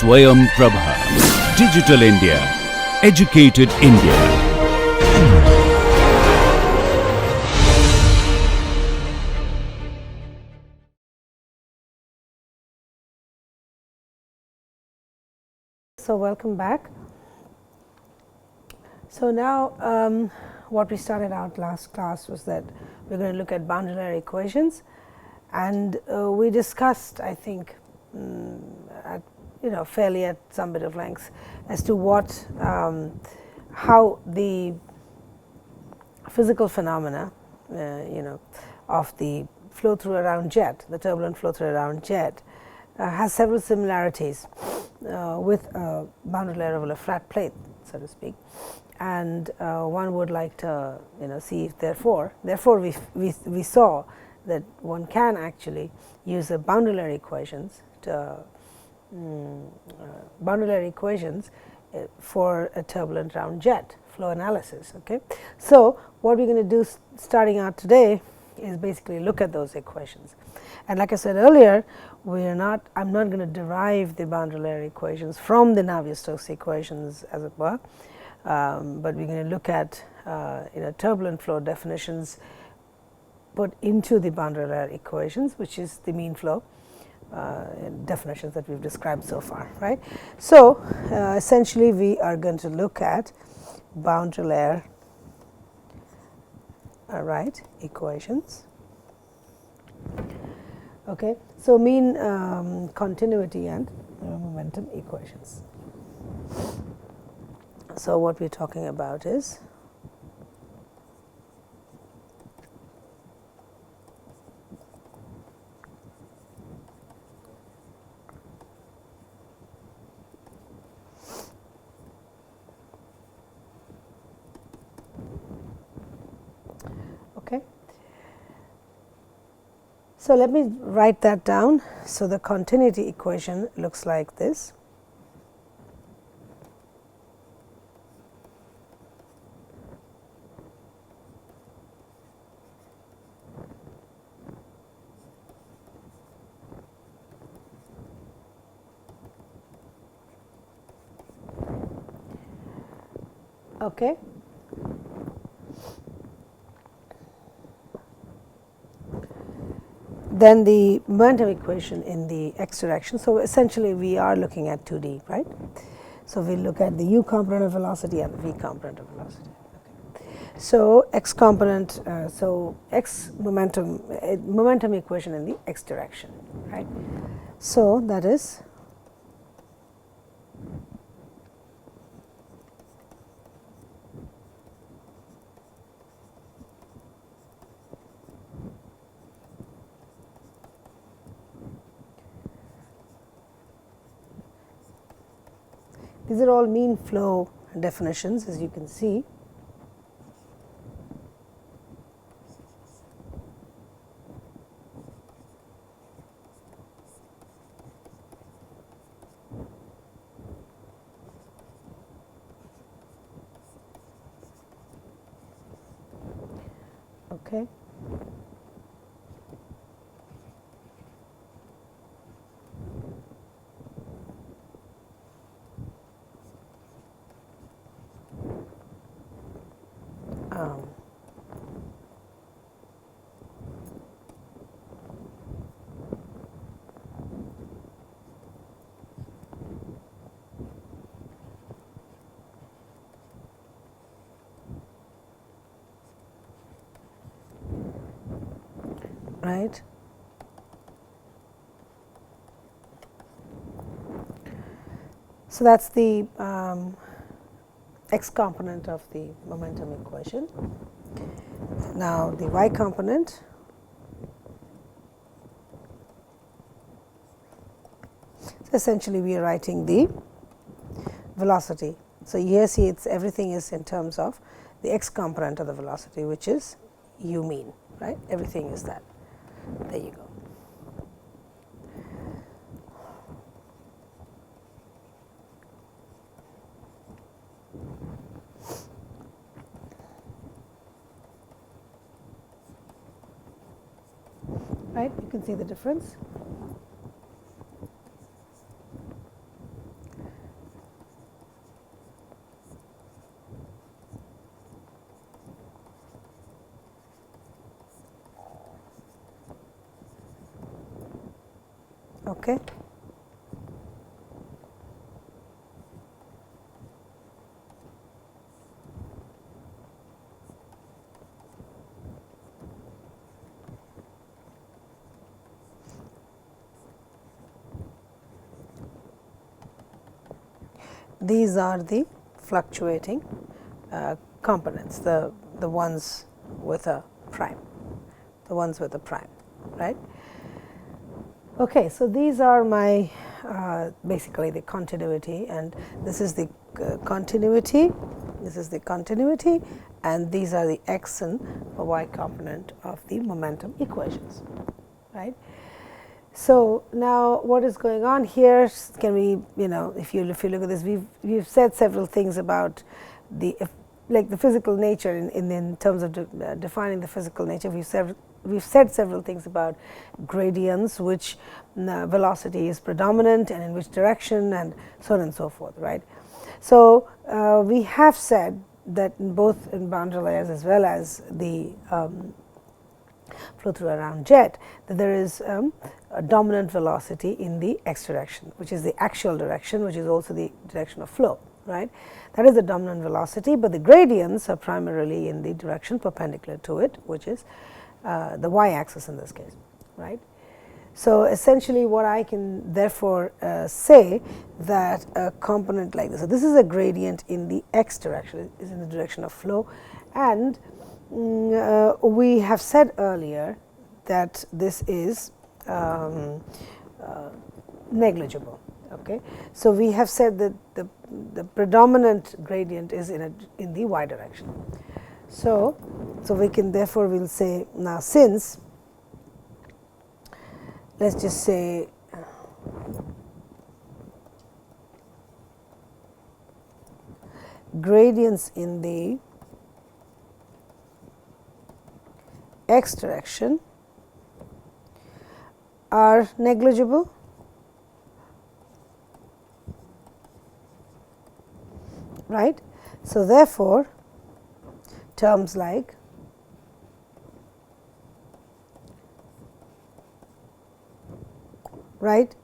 SwayamPrabha. Digital India. Educated India. So welcome back. So now what we started out last class was that we're going to look at boundary layer equations, and we discussed, I think, fairly at some bit of length as to what how the physical phenomena of the flow through around jet, the turbulent flow through around jet, has several similarities with a boundary layer over a flat plate, so to speak, and one would like to see if therefore we saw that one can actually use a boundary layer equations to for a turbulent round jet flow analysis. Okay, so what we're going to do starting out today is basically look at those equations, and like I said earlier, I'm not going to derive the boundary layer equations from the Navier-Stokes equations, as it were, but we're going to look at turbulent flow definitions put into the boundary layer equations, which is the mean flow definitions that we've described so far, right? So essentially we are going to look at boundary layer equations. Okay, so mean continuity and momentum equations. So what we're talking about is so let me write that down. So the continuity equation looks like this. Okay. Then the momentum equation in the x direction. So essentially we are looking at 2D, right? So we look at the u component of velocity and the v component of velocity. Okay. So x component, so x momentum equation in the x direction, right? So that is these are all mean flow definitions, as you can see. Okay. Right. So that's the x component of the momentum equation. Now the y component, so essentially we are writing the velocity. So here see everything is in terms of the x component of the velocity, which is u mean, right? Everything is that. There you go. Right, you can see the difference. Okay. These are the fluctuating components, the ones with a prime, right? Okay, so these are my basically the continuity, and this is the continuity, and these are the x and y component of the momentum equations, right? So now what is going on here? Can we, if you look at this, we've said several things about the physical nature in terms of defining the physical nature. We've said several things about gradients, which velocity is predominant and in which direction, and so on and so forth, right? So we have said that both in boundary layers as well as the flow through around jet, that there is a dominant velocity in the x direction, which is the actual direction, which is also the direction of flow, right? That is the dominant velocity, but the gradients are primarily in the direction perpendicular to it, which is the y-axis in this case, right? So essentially what I can therefore say that a component like this, so this is a gradient in the x direction, is in the direction of flow, and we have said earlier that this is negligible. Okay, so we have said that the predominant gradient is in the y direction. So we can therefore we'll say now, since let's just say gradients in the x direction are negligible, right? So therefore terms like right,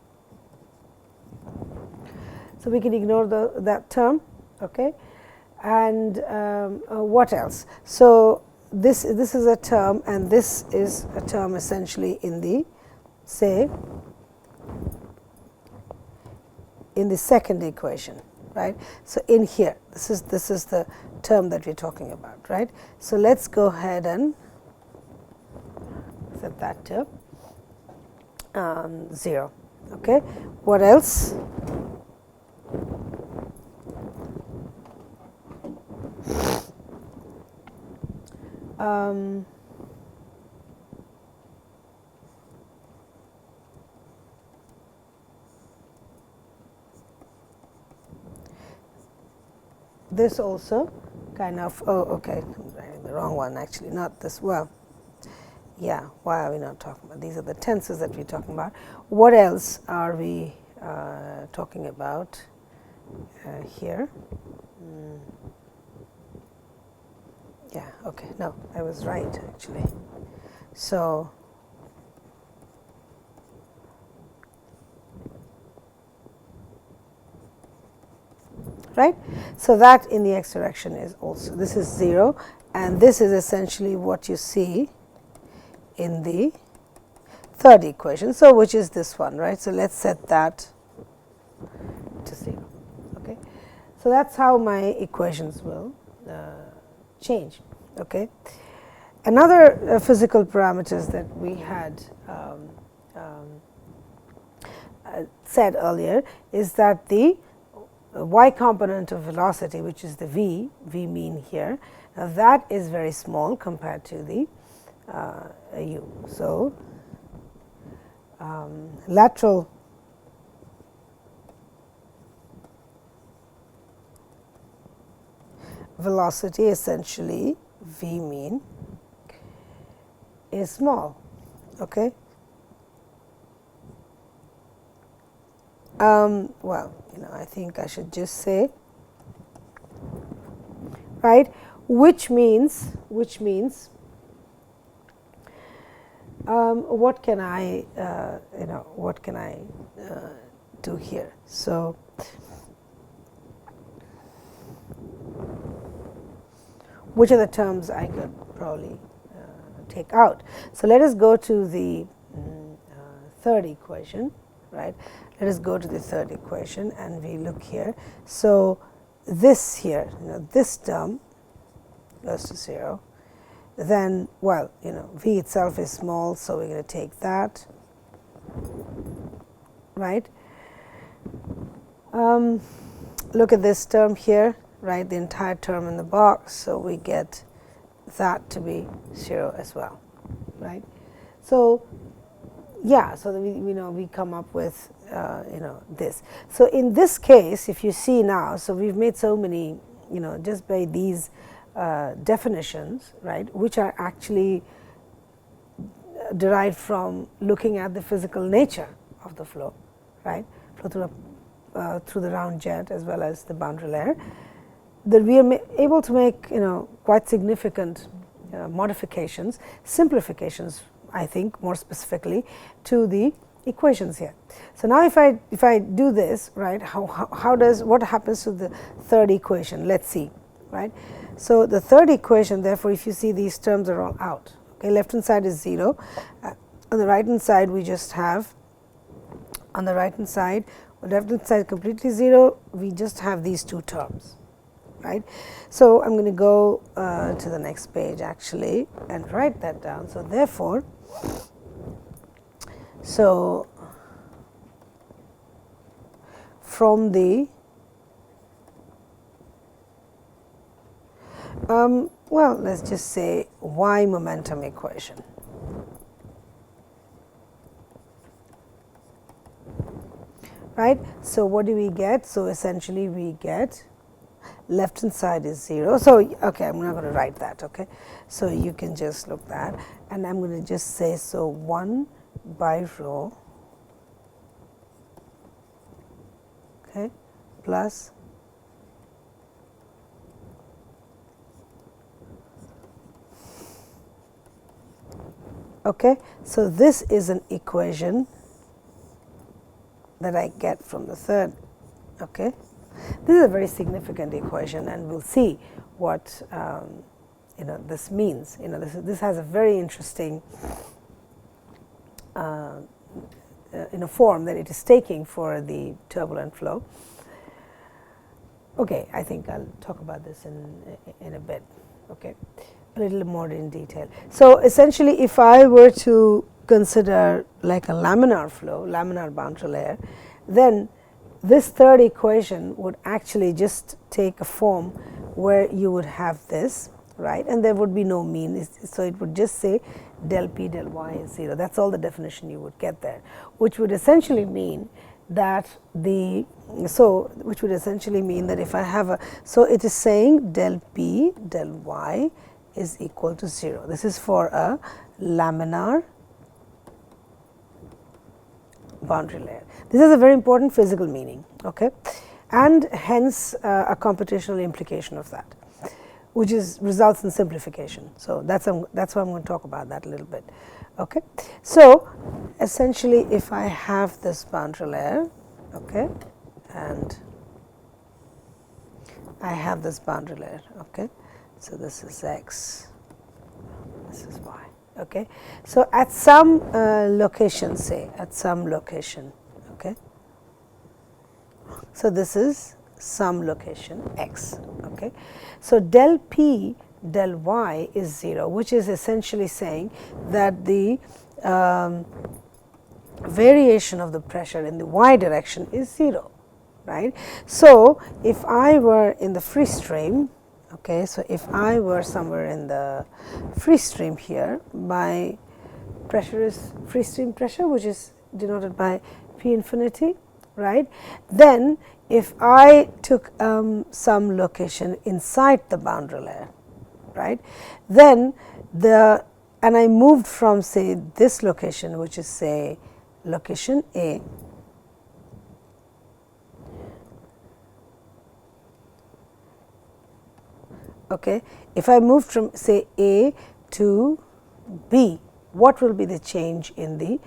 so we can ignore that term, okay, and what else? So this is a term, and this is a term essentially in the, say, in the second equation, right? So in here, this is the term that we're talking about, right? So let's go ahead and set that to 0. Okay, what else? This also kind of, oh, okay, I'm writing the wrong one actually, not this, well, yeah, why are we not talking about? These are the tenses that we're talking about. What else are we talking about here? Yeah, okay, no, I was right actually. So, right? So that in the x direction is also, this is 0, and this is essentially what you see in the third equation, so which is this one, right? So let's set that to 0. Okay, so that's how my equations will change. Okay, another physical parameters that we had said earlier is that the y component of velocity, which is the v mean here, now that is very small compared to the u. So lateral velocity, essentially v mean, is small. Okay. Well, I think I should just say, right, which means what can I, what can I do here? So, which are the terms I could probably take out? So let us go to the third equation, right? Let us go to the third equation and we look here. So this here, this term goes to 0. Then, well, v itself is small, so we're going to take that, right? Look at this term here, right? The entire term in the box, so we get that to be 0 as well, right? So, yeah, so we come up with this. So in this case, if you see now, so we've made so many, just by these definitions, right, which are actually derived from looking at the physical nature of the flow, right, flow through the round jet as well as the boundary layer, that we are able to make quite significant modifications, simplifications, I think more specifically, to the equations here. So now if I do this, right, what happens to the third equation? Let's see, right. So the third equation, therefore, if you see, these terms are all out. Okay, left hand side is 0. On the right hand side, we just have, on the right hand side, left hand side completely 0. We just have these two terms, right. So I'm going to go to the next page actually and write that down. So therefore, from the well, let's just say y momentum equation, right. So what do we get? So essentially we get left hand side is 0. So okay, I'm not going to write that. Okay, so you can just look that, and I'm going to just say, so 1 by rho, okay, plus okay. So this is an equation that I get from the third. Okay, this is a very significant equation, and we'll see what this means. This has a very interesting form that it is taking for the turbulent flow. Okay, I think I'll talk about this in a bit. Okay, a little more in detail. So essentially, if I were to consider like a laminar flow, laminar boundary layer, then this third equation would actually just take a form where you would have this, right, and there would be no mean. So it would just say del p del y is 0. That's all the definition you would get there, which would essentially mean that if I have so it is saying del p del y is equal to 0. This is for a laminar boundary layer. This is a very important physical meaning, okay, and hence a computational implication of that, which results in simplification. So that's why I'm going to talk about that a little bit. Okay, so essentially, if I have this boundary layer, okay, and I have this boundary layer, okay, so this is x, this is y. Okay, so at some location, say at some location, okay, so this is some location x. Okay, so del p del y is 0, which is essentially saying that the variation of the pressure in the y direction is 0, right. So if I were in the free stream, okay, so if I were somewhere in the free stream here, my pressure is free stream pressure, which is denoted by P infinity, right. Then if I took some location inside the boundary layer, right, then and I moved from, say, this location, which is, say, location A, okay, if I moved from, say, A to B, what will be the change in the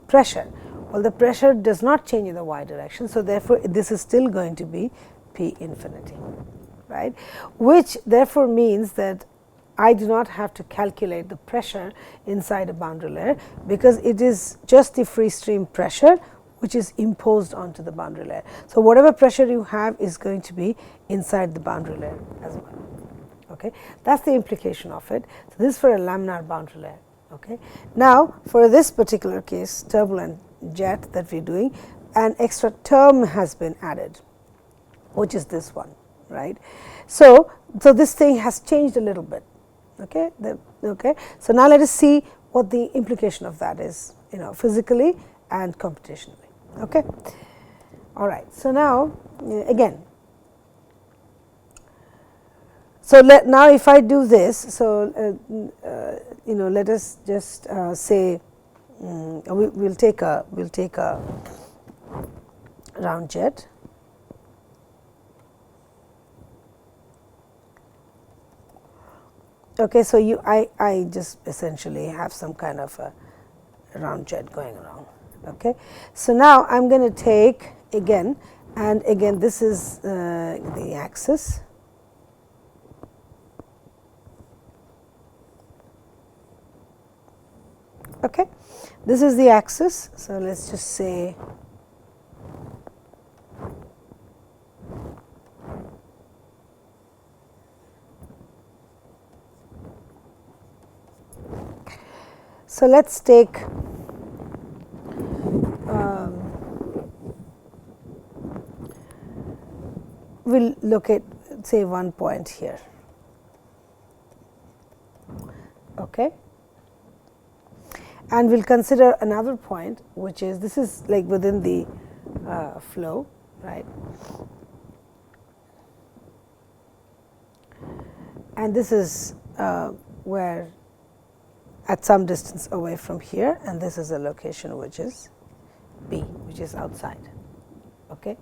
pressure? Well, the pressure does not change in the y direction. So, therefore, this is still going to be P infinity, right, which therefore means that I do not have to calculate the pressure inside a boundary layer, because it is just the free stream pressure which is imposed onto the boundary layer. So, whatever pressure you have is going to be inside the boundary layer as well. Okay. That is the implication of it. So, this is for a laminar boundary layer. Okay. Now, for this particular case, turbulent jet that we are doing, an extra term has been added, which is this one, right. So, this thing has changed a little bit. Okay. So, now let us see what the implication of that is, physically and computationally. Okay. All right. So, now again, so now if I do this, so let us just say we'll take a round jet. Okay, so I just essentially have some kind of a round jet going around. Okay, so now I'm going to take again, and again this is the axis. Okay, this is the axis. So let's just say so let's take we'll look at say one point here. Okay. And we will consider another point, which is this is like within the flow, right, and this is where at some distance away from here, and this is a location which is B, which is outside. Okay.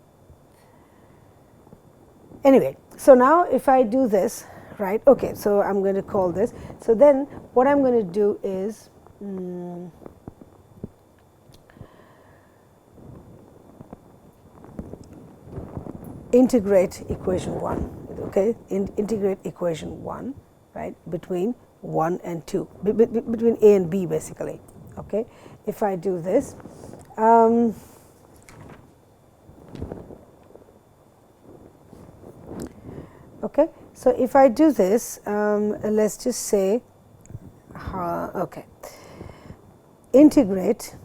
Anyway, so now if I do this, right, okay, so I'm going to call this. So then what I'm going to do is integrate equation 1, okay, integrate equation 1, right, between 1 and 2, between A and B basically. Okay. If I do this, okay, so if I do this, let's just say, okay, integrate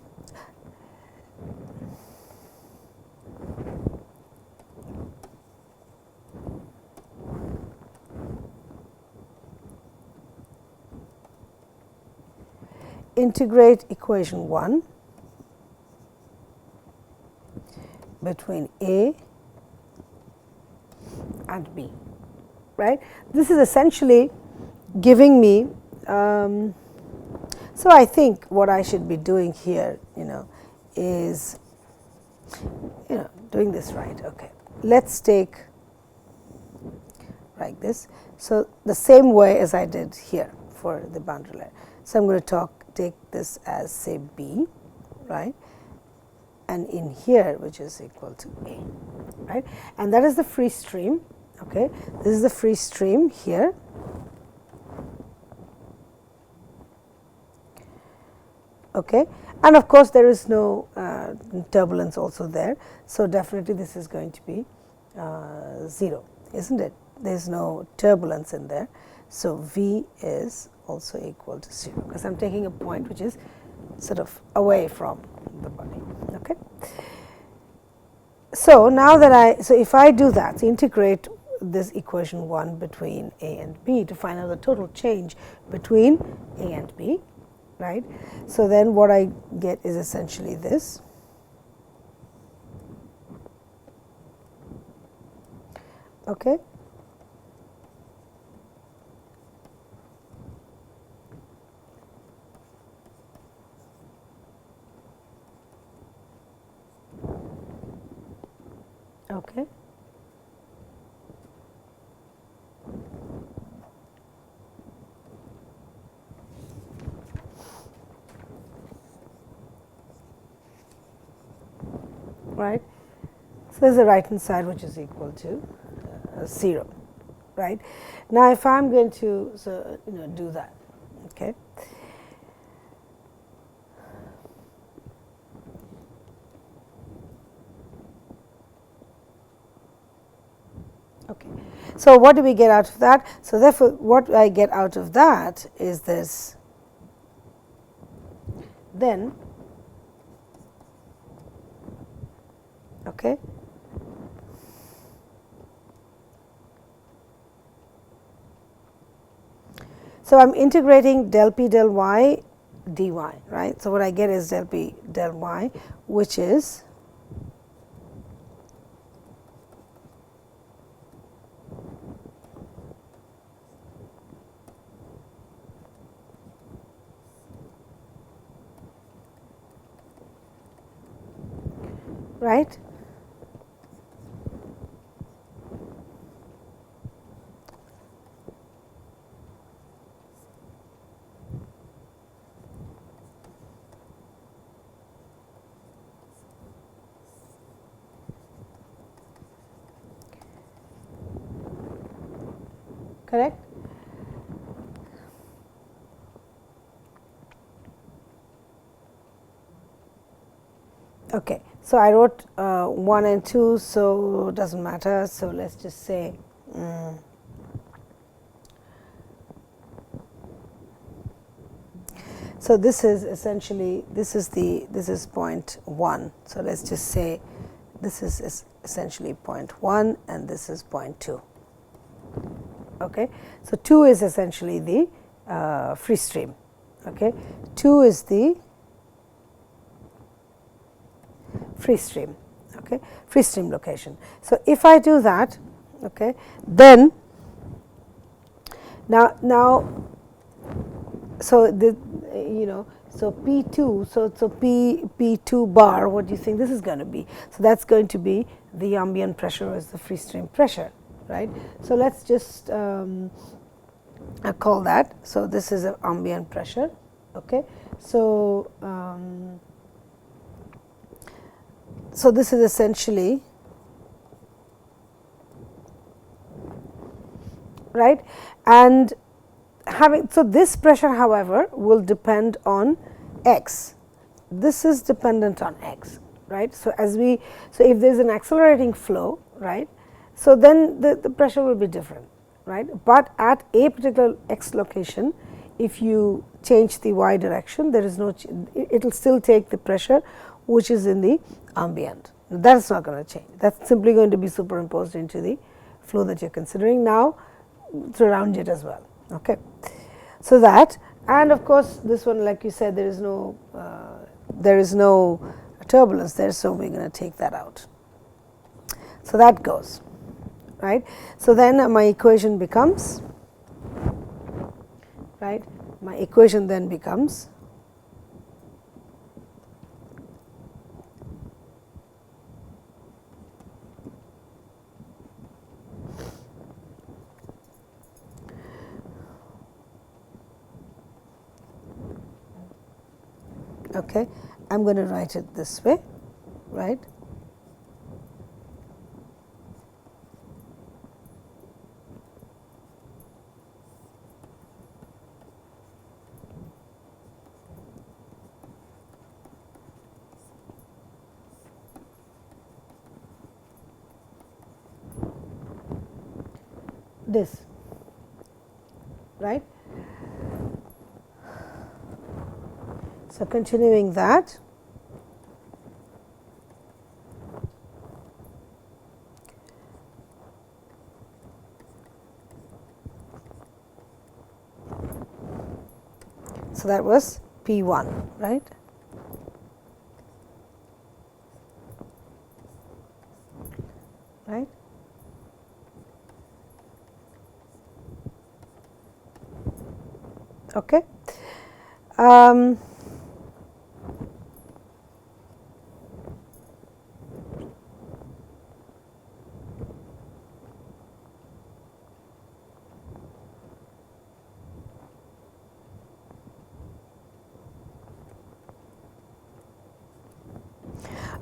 equation 1 between A and B, right. This is essentially giving me, so I think what I should be doing here, is, doing this right. Okay. Let's take like this. So, the same way as I did here for the boundary layer. So, I'm going to take this as say B, right, and in here which is equal to A, right, and that is the free stream. Okay. This is the free stream here. Okay. And of course, there is no turbulence also there. So, definitely this is going to be 0, isn't it? There is no turbulence in there. So, V is also equal to 0, because I am taking a point which is sort of away from the body. Okay. So, now that so if I do that, so integrate this equation 1 between A and B to find out the total change between A and B, right. So, then what I get is essentially this. Okay. Okay. right? So there's the right hand side which is equal to 0, right? Now if I'm going to do that, okay. Okay, so what do we get out of that? So therefore, what I get out of that is this. Then, okay, so I'm integrating del p del y dy, right? So what I get is del p del y, which is right. Correct? Okay, so I wrote 1 and 2, so it doesn't matter. So let's just say so this is essentially this is point 1. So let's just say this is essentially point 1 and this is point 2. Okay, so 2 is essentially the free stream. Okay, 2 is the free stream. Okay, free stream location. So if I do that, okay, then now so the so P2, so P2 bar, what do you think this is going to be? So that's going to be the ambient pressure as the free stream pressure, right? So let's just call that. So this is an ambient pressure. Okay, so so this is essentially right, and so this pressure, however, will depend on x. This is dependent on x, right? So if there's an accelerating flow, right, so then the pressure will be different, right? But at a particular x location, if you change the y direction, there is no it will still take the pressure which is in the ambient. That's not going to change. That's simply going to be superimposed into the flow that you're considering now through round jet as well. Okay, so that, and of course this one, like you said, there is no turbulence there, so we're going to take that out. So that goes right. So then my equation becomes right. My equation then becomes okay, I'm going to write it this way, right? This, right? So continuing that, so that was P1, right? Right? Okay.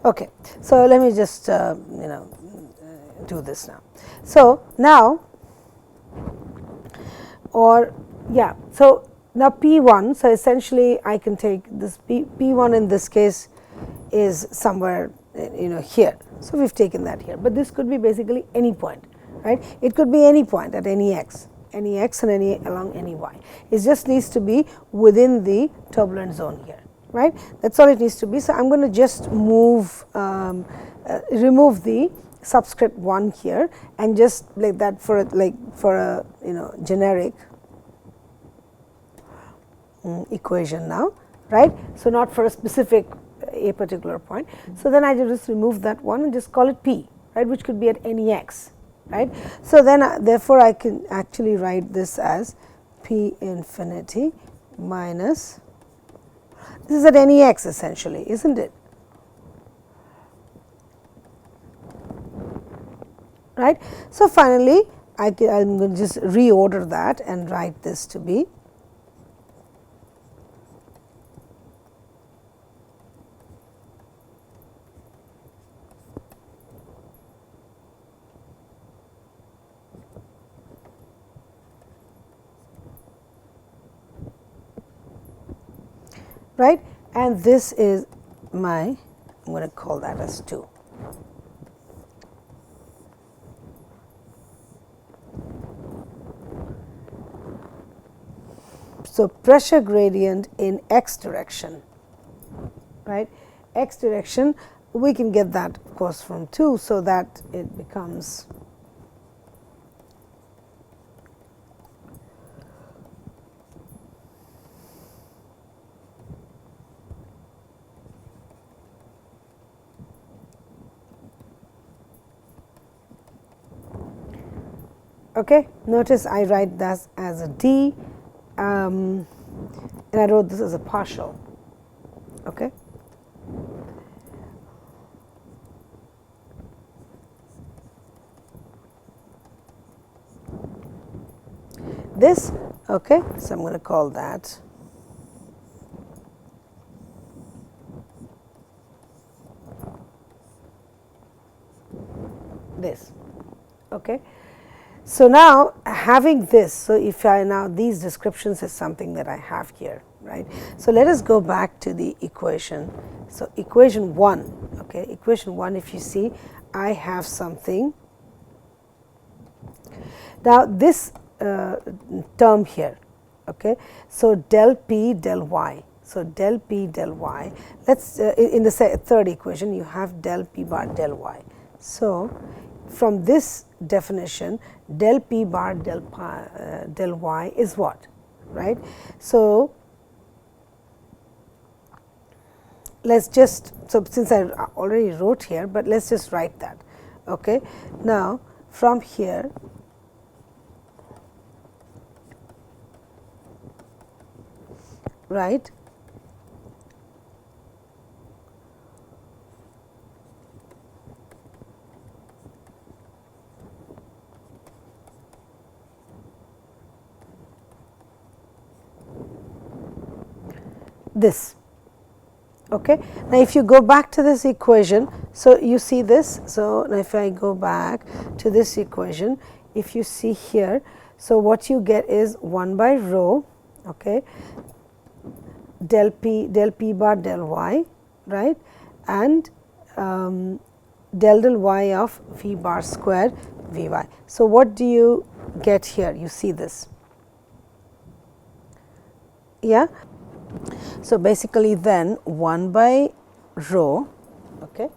Okay, so let me just do this now. So now, or yeah, so now P1. So essentially, I can take this P1 in this case is somewhere here. So we've taken that here, but this could be basically any point, right? It could be any point at any x and any along any y. It just needs to be within the turbulent zone here, right? That's all it needs to be. So I'm going to just move remove the subscript 1 here and just like that for a generic equation now, right? So not for a specific a particular point. So then I just remove that one and just call it P, right, which could be at any x, right. So then therefore I can actually write this as P infinity minus, this is at any x essentially, isn't it? Right. So finally, I'm going to just reorder that and write this to be right, and this is my, I'm going to call that as 2. So pressure gradient in x direction, right, x direction, we can get that of course from 2, so that it becomes okay. Notice I write that as a D, and I wrote this as a partial. Okay. This, okay, so I'm going to call that this. Okay. So now having this, so if I now these descriptions is something that I have here, right. So let us go back to the equation. So equation 1, okay, equation 1, if you see, I have something. Now this term here, okay, so del P del Y. So del P del Y, let's in the third equation you have del P bar del Y. So from this definition, del P bar del Y is what, right? So let's just, so since I already wrote here, but let's just write that, okay. Now from here, right, this, okay. Now if you go back to this equation, so you see this, so now if I go back to this equation, if you see here, so what you get is 1 by rho, okay, del P bar del Y, right, and del Y of V bar square V Y. So what do you get here? You see this, yeah. So basically then 1 by rho, okay,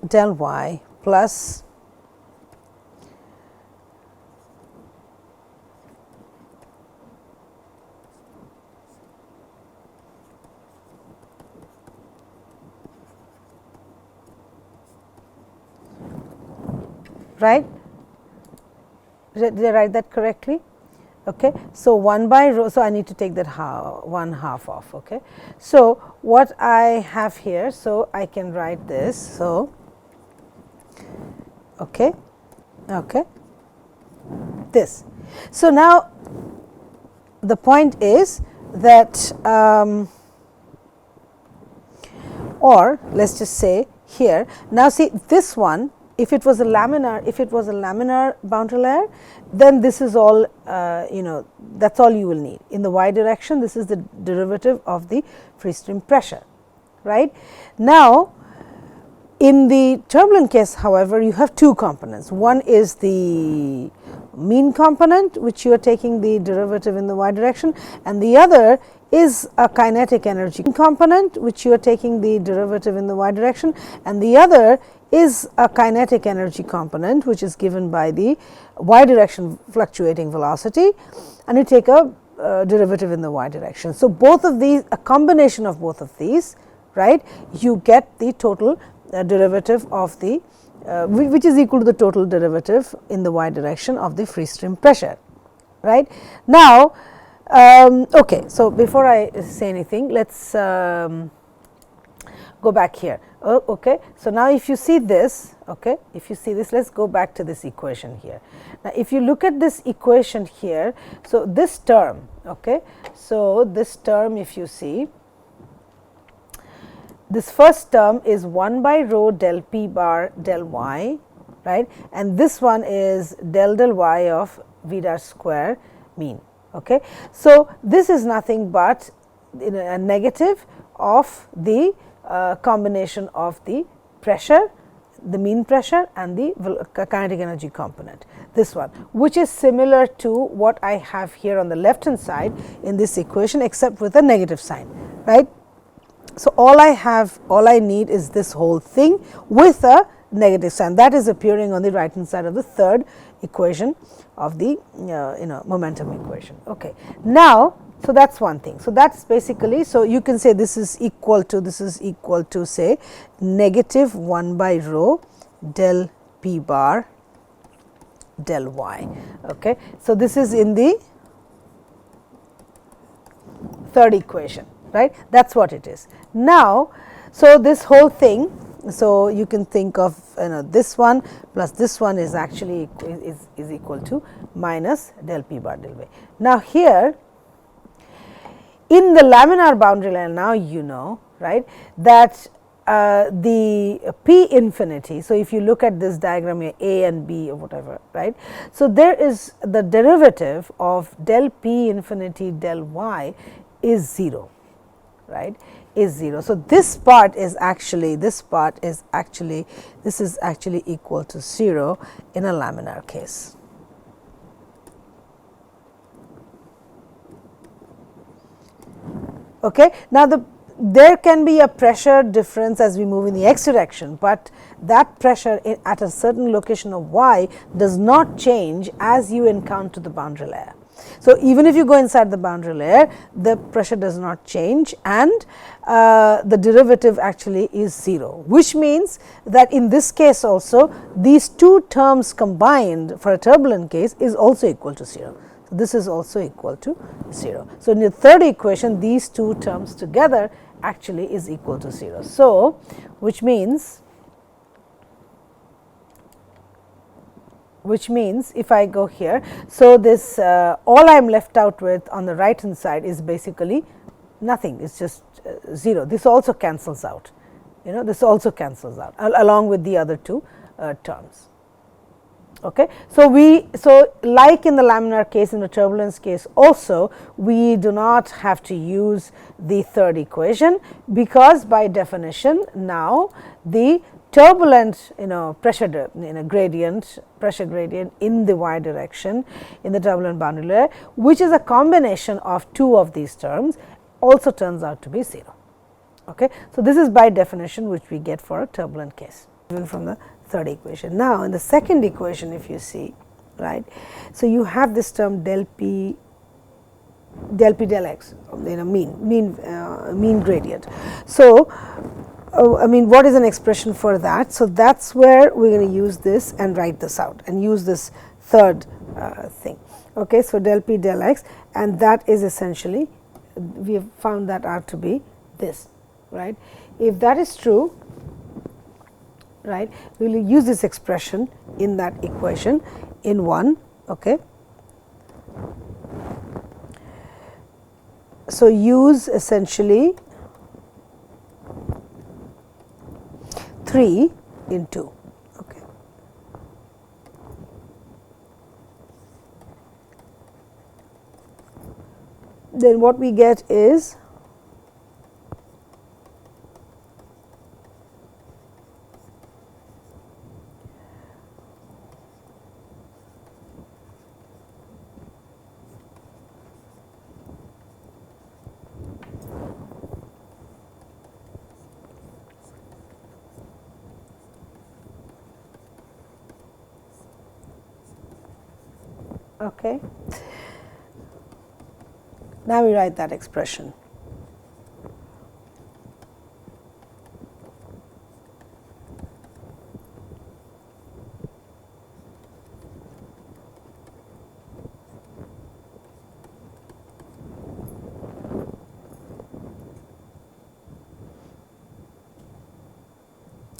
del Y plus right. Did I write that correctly? Okay. So 1 by rho, so I need to take that 1/2 off. Okay. So what I have here, so I can write this. So okay, okay, this. So, now the point is that or let us just say here, now see this one, if it was a laminar boundary layer, then this is all that is all you will need. In the y direction, this is the derivative of the free stream pressure, right. Now, in the turbulent case, however, you have two components. One is the mean component, which you are taking the derivative in the y direction, and the other is a kinetic energy component, which you are taking the derivative in the y direction, and the other is a kinetic energy component, which is given by the y direction fluctuating velocity, and you take a derivative in the y direction. So, both of these, a combination of both of these, right, you get the total derivative of the which is equal to the total derivative in the y direction of the free stream pressure, right. Now, okay, so before I say anything, let us go back here. Okay. So, now if you see this, okay, if you see this, let us go back to this equation here. Now, if you look at this equation here, so this term, okay, so this term, if you see, this first term is 1 by rho del p bar del y, right, and this one is del y of v dash square mean. Okay. So, this is nothing but a negative of the combination of the pressure, the mean pressure, and the kinetic energy component, this one, which is similar to what I have here on the left hand side in this equation, except with a negative sign, right. So, all I need is this whole thing with a negative sign, that is appearing on the right hand side of the third equation of the momentum equation. Okay. Now, so that is one thing. So, that is basically, so you can say this is equal to say negative 1 by rho del p bar del y. Okay. So, this is in the third equation, right, that is what it is. Now, so this whole thing, so you can think of this one plus this one is actually is equal to minus del p bar del y. Now, here in the laminar boundary layer, now you know, right, that the p infinity. So, if you look at this diagram here, a and b or whatever, right. So, there is the derivative of del p infinity del y is 0, right, is 0. So, this part is actually this is actually equal to 0 in a laminar case. Okay. Now, there can be a pressure difference as we move in the x direction, but that pressure at a certain location of y does not change as you encounter the boundary layer. So, even if you go inside the boundary layer, the pressure does not change, and the derivative actually is 0, which means that in this case also these two terms combined for a turbulent case is also equal to 0. So, this is also equal to 0. So, in the third equation, these two terms together actually is equal to 0. So, which means if I go here, so this all I am left out with on the right hand side is basically nothing, it is just 0. This also cancels out, this also cancels out along with the other two terms. Okay. So, like in the laminar case, in the turbulence case also, we do not have to use the third equation, because by definition now the turbulent pressure gradient in the y direction in the turbulent boundary layer, which is a combination of two of these terms, also turns out to be 0. Okay. So, this is by definition which we get for a turbulent case, even from the third equation. Now, in the second equation, if you see, right, so you have this term del p del x, mean gradient. So, I mean, what is an expression for that? So, that is where we are going to use this and write this out and use this third thing. Okay. So, del p del x, and that is essentially, we have found that out to be this, right. If that is true, right, we will use this expression in that equation in 1, okay, so use essentially 3 in 2. Okay. Then what we get is okay. Now we write that expression.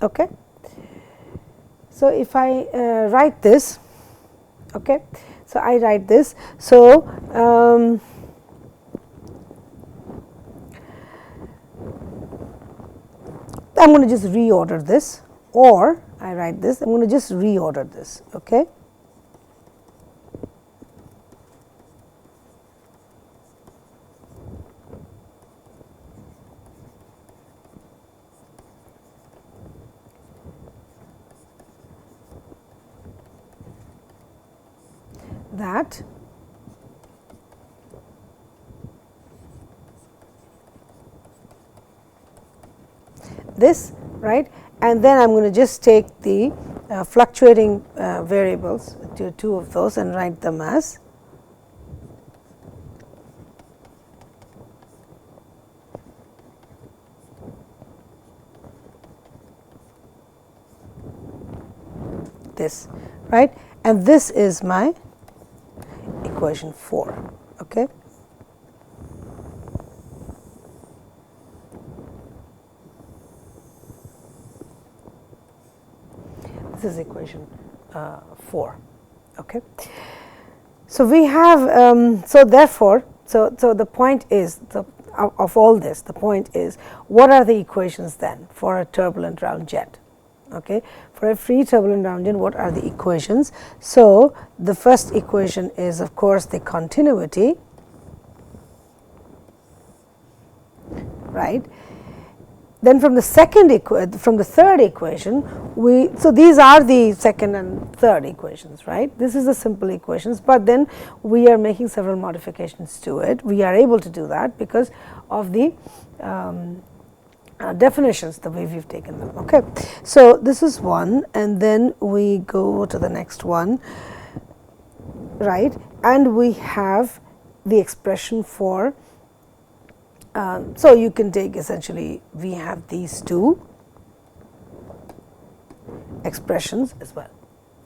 Okay. So if I write this, okay, so I write this. So I'm going to just reorder this, or I write this, I'm going to just reorder this. Okay. That this, right, and then I'm going to just take the fluctuating variables, two of those, and write them as this, right, and this is my equation 4. Okay. This is equation 4. Okay. So we have so therefore, so the point is of all this, the point is, what are the equations then for a turbulent round jet? Okay. For a free turbulent round jet, what are the equations? So the first equation is, of course, the continuity, right? Then from the third equation, so these are the second and third equations, right? This is the simple equations, but then we are making several modifications to it. We are able to do that because of the definitions, the way we've taken them. Okay, so this is one, and then we go to the next one, right? And we have the expression for. So you can take essentially, we have these two expressions as well.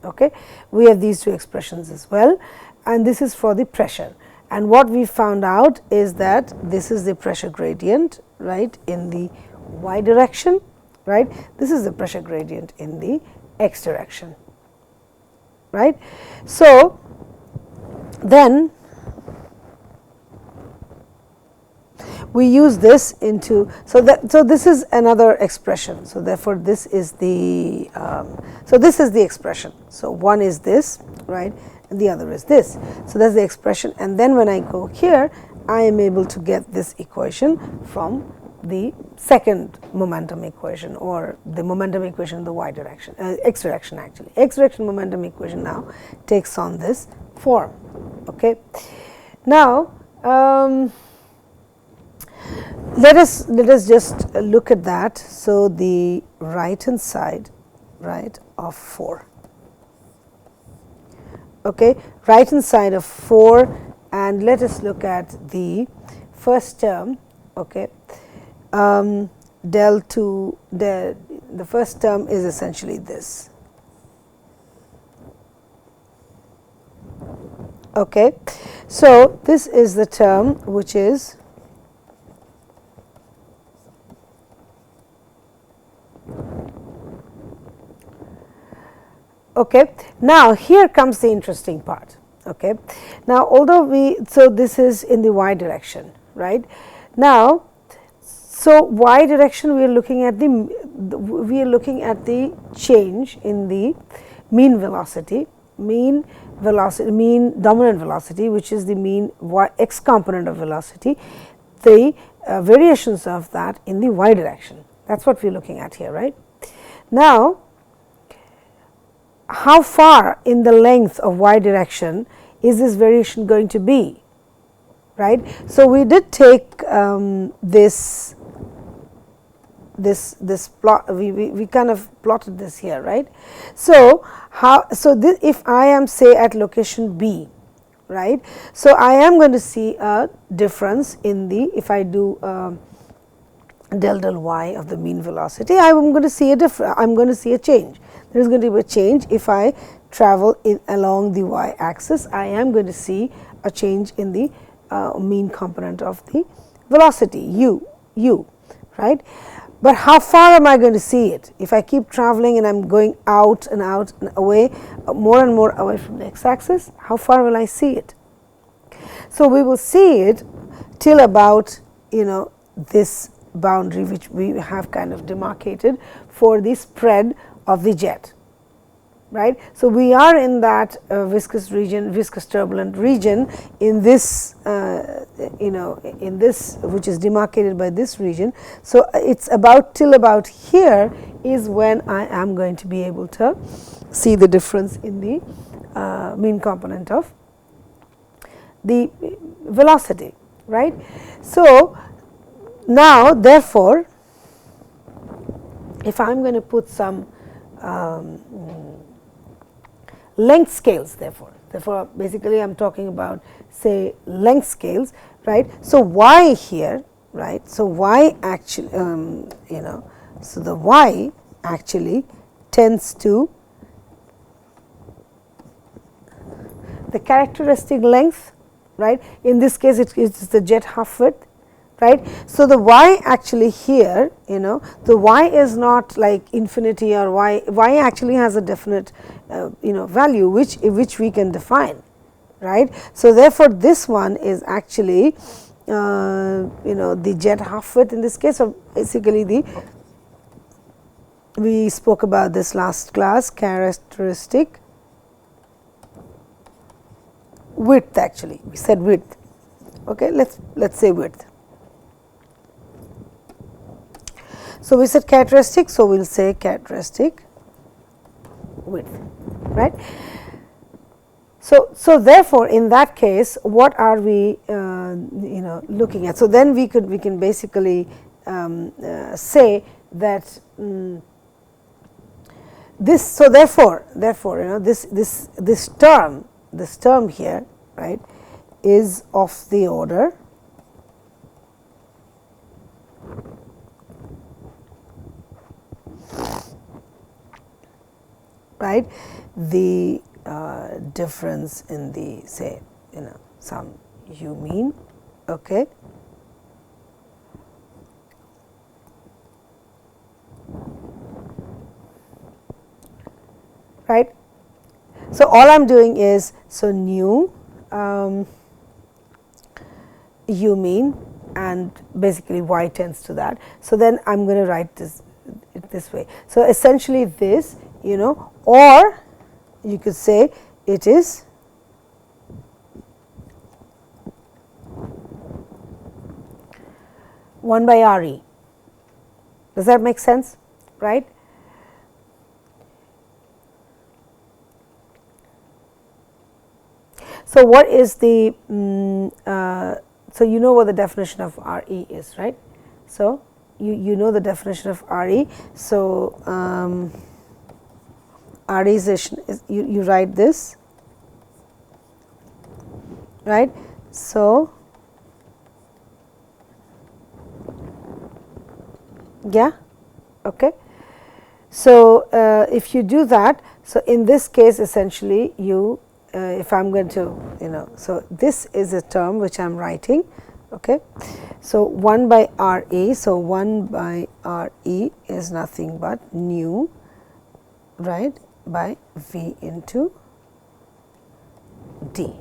Okay, we have these two expressions as well, and this is for the pressure. And what we found out is that this is the pressure gradient, right, in the y direction, right. This is the pressure gradient in the x direction, right. So then we use this into, so this is another expression. So therefore this is the so this is the expression. So one is this, right, and the other is this. So that's the expression, and then when I go here, I am able to get this equation from the second momentum equation, or the momentum equation in the y direction, x direction actually. X direction momentum equation now takes on this form. Okay. Now let us just look at that. So the right hand side, right, of 4. Okay, right hand side of 4, and let us look at the first term. Okay, del 2, the first term is essentially this. Okay, so this is the term which is okay. Now here comes the interesting part. Okay, now although so this is in the y direction, right. Now, so y direction we are looking at the change in the mean velocity, mean dominant velocity, which is the mean x component of velocity, the variations of that in the y direction. That is what we are looking at here, right. Now, how far in the length of y direction is this variation going to be, right. So, we did take this plot, we kind of plotted this here, right. So, this, if I am say at location B, right. So, I am going to see a difference in the, if I do del y of the mean velocity, I am going to see a change. There is going to be a change if I travel along the y axis. I am going to see a change in the mean component of the velocity u, right. But how far am I going to see it? If I keep traveling and I am going out and away, more and more away from the x axis, how far will I see it? So, we will see it till about this boundary which we have kind of demarcated for the spread of the jet, right. So, we are in that viscous turbulent region in this in this, which is demarcated by this region. So, it is till about here is when I am going to be able to see the difference in the mean component of the velocity, right. So, now therefore, if I am going to put some length scales, therefore basically I am talking about say length scales, right. So, y here, right. So, y actually so the y actually tends to the characteristic length, right. In this case it is the jet half width, right. So, the y actually here, the y is not like infinity, or y actually has a definite value which we can define, right. So, therefore, this one is actually the jet half width in this case, or basically we spoke about this last class, characteristic width, actually we said width, okay. Let's say width. So, we said characteristic, so we will say characteristic width, right. So, therefore, in that case what are we looking at? So, then we can basically say that this, so therefore this term here, right, is of the order right, the difference in the say some u mean, okay, right. So, all I am doing is, so nu u mean, and basically y tends to that. So, then I am going to write this way. So, essentially this, or you could say it is one by RE. Does that make sense, right? So, what is the so you know what the definition of RE is, right? So, you know the definition of RE. So, RE is you write this, right. So, yeah, okay. So, if you do that, so in this case essentially you if I am going to so this is a term which I am writing, okay. So, 1 by RE, so 1 by RE is nothing but nu, right, by V into D,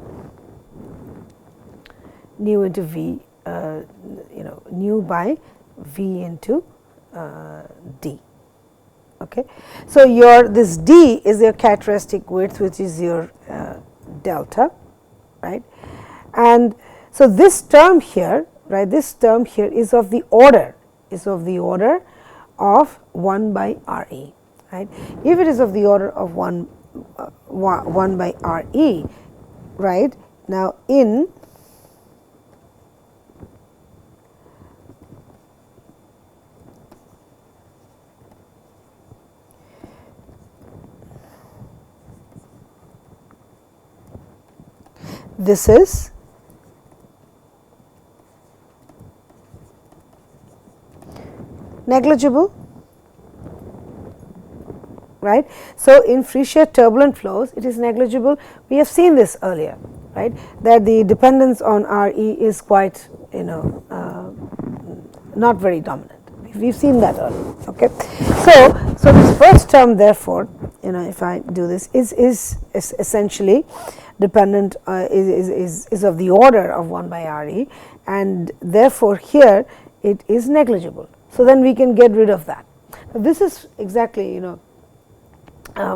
nu into V nu by V into d. Okay. So, your this d is your characteristic width, which is your delta, right. And so, this term here, right, this term here is of the order of 1 by R e, right. If it is of the order of 1 by R e, right. Now, in this is negligible, right. So, in free shear turbulent flows it is negligible. We have seen this earlier, right, that the dependence on R e is quite not very dominant. We have seen that earlier. Okay. So, this first term therefore, if I do this is essentially dependent is of the order of 1 by R e, and therefore, here it is negligible. So, then we can get rid of that. Now, this is exactly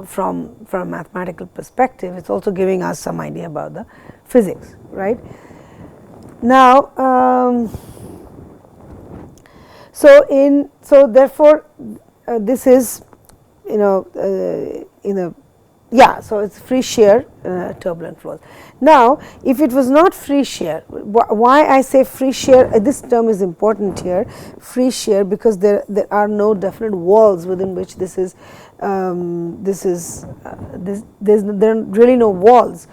from a mathematical perspective, it is also giving us some idea about the physics, right. Now, so therefore, this is so it's free shear turbulent flows. Now, if it was not free shear, why I say free shear, this term is important here, free shear, because there are no definite walls within which there are really no walls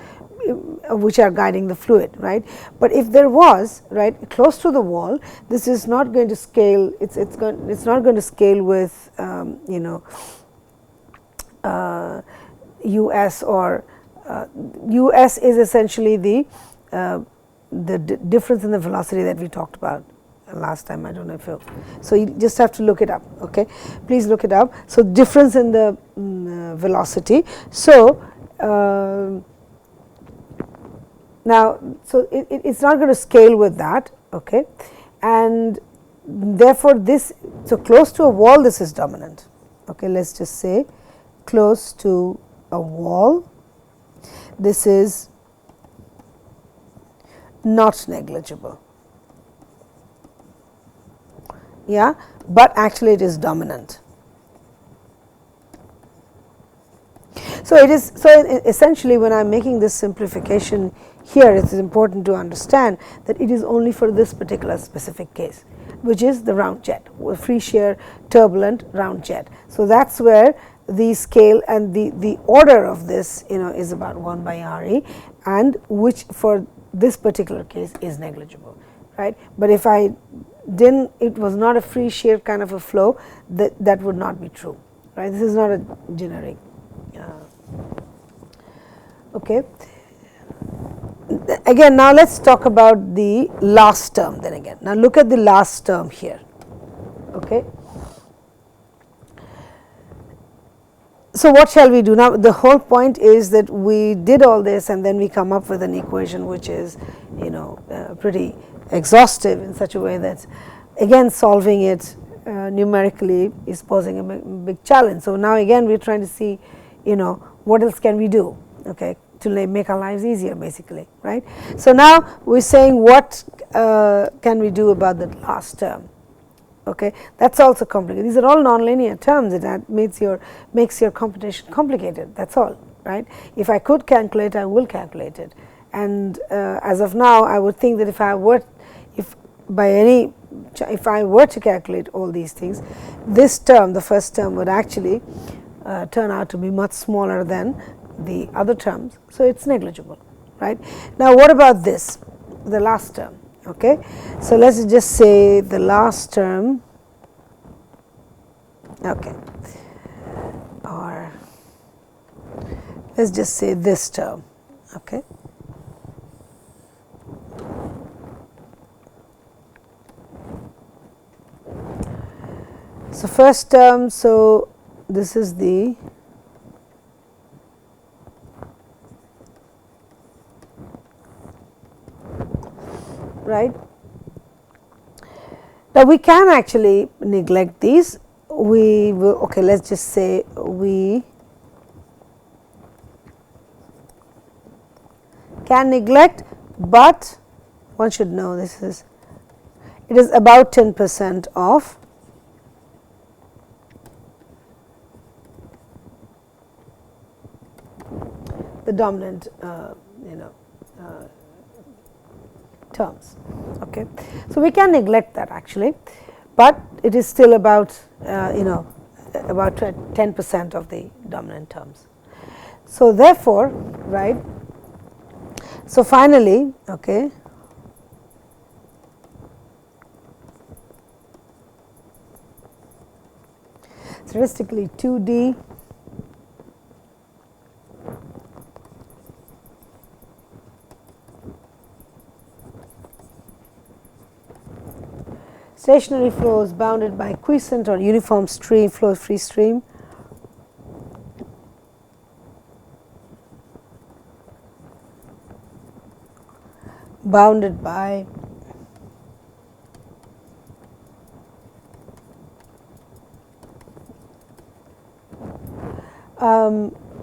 which are guiding the fluid, right. But if there was, right, close to the wall, this is not going to scale, it's not going to scale with US, or US is essentially the difference in the velocity that we talked about last time. I don't know if you, so you just have to look it up. Okay, please look it up. So, difference in the velocity. So, now, so it's not going to scale with that. Okay, and therefore, this, so close to a wall, this is dominant. Okay, let's just say close to a wall, this is not negligible, yeah, but actually it is dominant. So, it is, so essentially when I am making this simplification here, it is important to understand that it is only for this particular specific case, which is the round jet, free shear turbulent round jet. So, that is where the scale and the order of this is about 1 by R e, and which for this particular case is negligible, right. But if I didn't, it was not a free shear kind of a flow, that would not be true, right. This is not a generic. Okay. Again, now let us talk about the last term then again. Now, look at the last term here. Okay. So, what shall we do now? The whole point is that we did all this and then we come up with an equation which is pretty exhaustive in such a way that again solving it numerically is posing a big challenge. So, now again we are trying to see what else can we do, okay, to make our lives easier basically, right. So, now we are saying what can we do about the last term. Okay, that is also complicated. These are all nonlinear terms, that makes your computation complicated, that is all, right. If I could calculate, I will calculate it, and as of now I would think that if I were to calculate all these things, this term, the first term, would actually turn out to be much smaller than the other terms. So, it is negligible, right. Now, what about this, the last term? Okay. So, let us just say the last term, okay, or let us just say this term. Okay. So, first term, so this is the right. Now we can actually neglect these. We will, okay, let's just say we can neglect, but one should know this is, it is about 10% of the dominant terms. Okay. So, we can neglect that actually, but it is still about about 10% of the dominant terms. So, therefore, right. So, finally, okay, statistically 2D stationary flows bounded by quiescent or uniform stream flow free stream bounded by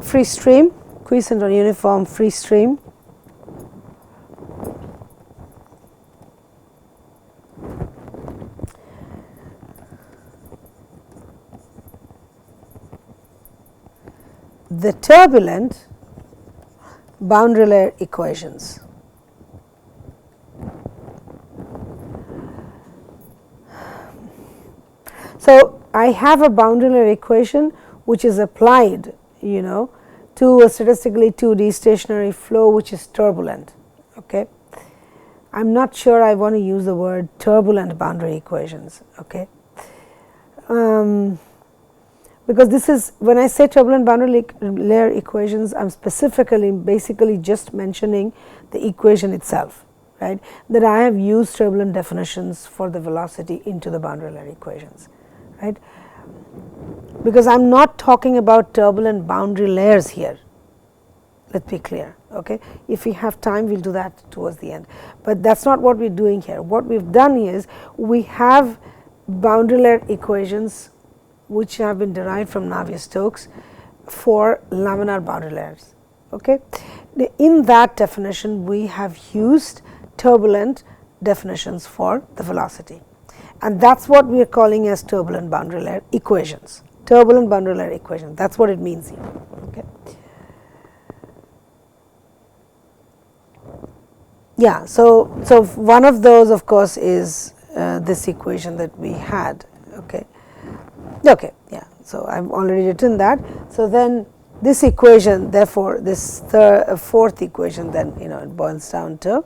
free stream, quiescent or uniform free stream, the turbulent boundary layer equations. So, I have a boundary layer equation which is applied to a statistically 2D stationary flow which is turbulent. Okay. I am not sure I want to use the word turbulent boundary equations. Okay. Because this is, when I say turbulent boundary layer equations, I am specifically basically just mentioning the equation itself, right, that I have used turbulent definitions for the velocity into the boundary layer equations, right, because I am not talking about turbulent boundary layers here, let us be clear. Okay. If we have time, we will do that towards the end, but that is not what we are doing here. What we have done is, we have boundary layer equations which have been derived from Navier-Stokes for laminar boundary layers. Okay. In that definition, we have used turbulent definitions for the velocity, and that is what we are calling as turbulent boundary layer equations. Turbulent boundary layer equation, that is what it means here. Okay. Yeah, so one of those of course is this equation that we had. Okay. Okay, yeah. So, I have already written that. So, then this equation, therefore, this fourth equation, then it boils down to